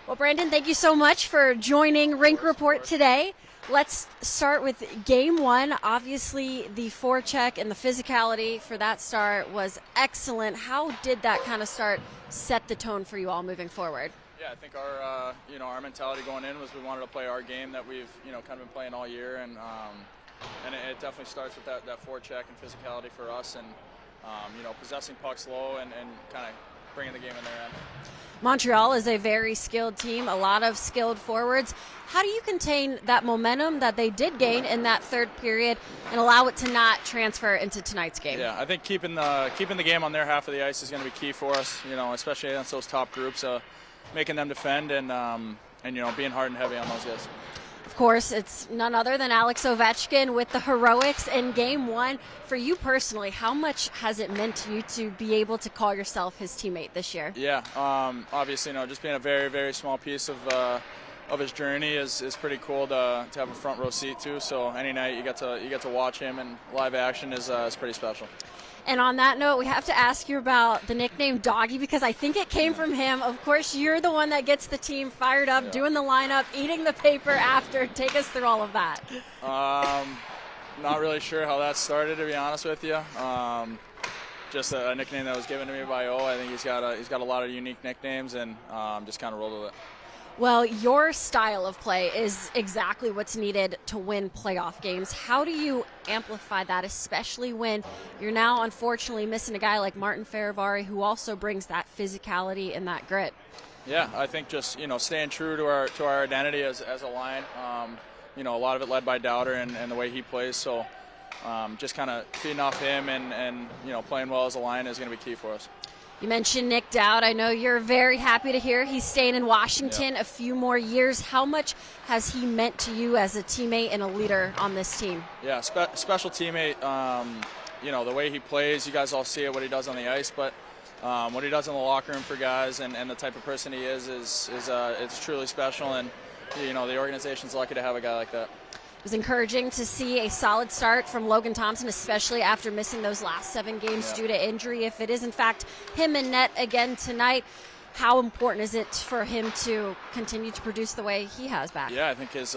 Well, Brandon, thank you so much for joining Rink Report today. Let's start with game one. Obviously, the forecheck and the physicality for that start was excellent. How did that kind of start set the tone for you all moving forward? Yeah, I think our mentality going in was we wanted to play our game that we've kind of been playing all year, and it definitely starts with that forecheck and physicality for us, and possessing pucks low and kind of bringing the game in their end. Montreal is a very skilled team, a lot of skilled forwards. How do you contain that momentum that they did gain in that third period and allow it to not transfer into tonight's game? Yeah, I think keeping the game on their half of the ice is going to be key for us, especially against those top groups, making them defend and being hard and heavy on those guys. Of course, it's none other than Alex Ovechkin with the heroics in game one. For you personally, how much has it meant to you to be able to call yourself his teammate this year? Yeah, obviously, just being a very, very small piece of his journey is pretty cool to have a front row seat to. So any night you get to watch him in live action is pretty special. And on that note, we have to ask you about the nickname Doggy, because I think it came from him. Of course, you're the one that gets the team fired up, doing the lineup, eating the paper after. Take us through all of that. Not really sure how that started, to be honest with you. Just a nickname that was given to me by O. I think he's got a lot of unique nicknames, and just kind of rolled with it. Well, your style of play is exactly what's needed to win playoff games. How do you amplify that, especially when you're now unfortunately missing a guy like Martin Farivari, who also brings that physicality and that grit? Yeah, I think just staying true to our identity as a line. A lot of it led by Dowder and the way he plays. So just kind of feeding off him and playing well as a line is going to be key for us. You mentioned Nick Dowd. I know you're very happy to hear he's staying in Washington a few more years. How much has he meant to you as a teammate and a leader on this team? Yeah, special teammate. The way he plays, you guys all see it, what he does on the ice, but what he does in the locker room for guys and the type of person he is it's truly special, and the organization's lucky to have a guy like that. It was encouraging to see a solid start from Logan Thompson, especially after missing those last 7 games due to injury. If it is, in fact, him in net again tonight, how important is it for him to continue to produce the way he has back? Yeah, I think his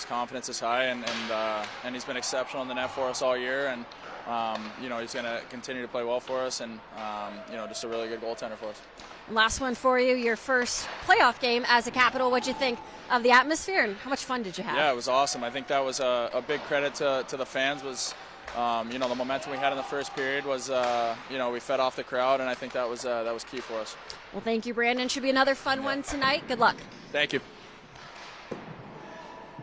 confidence is high, and he's been exceptional in the net for us all year, and he's going to continue to play well for us, and just a really good goaltender for us. Last one for you, your first playoff game as a Capital. What'd you think of the atmosphere, and how much fun did you have? Yeah, it was awesome. I think that was a big credit to the fans. Was the momentum we had in the first period was we fed off the crowd, and I think that was key for us. Well, thank you, Brandon. Should be another fun one tonight. Good luck. Thank you.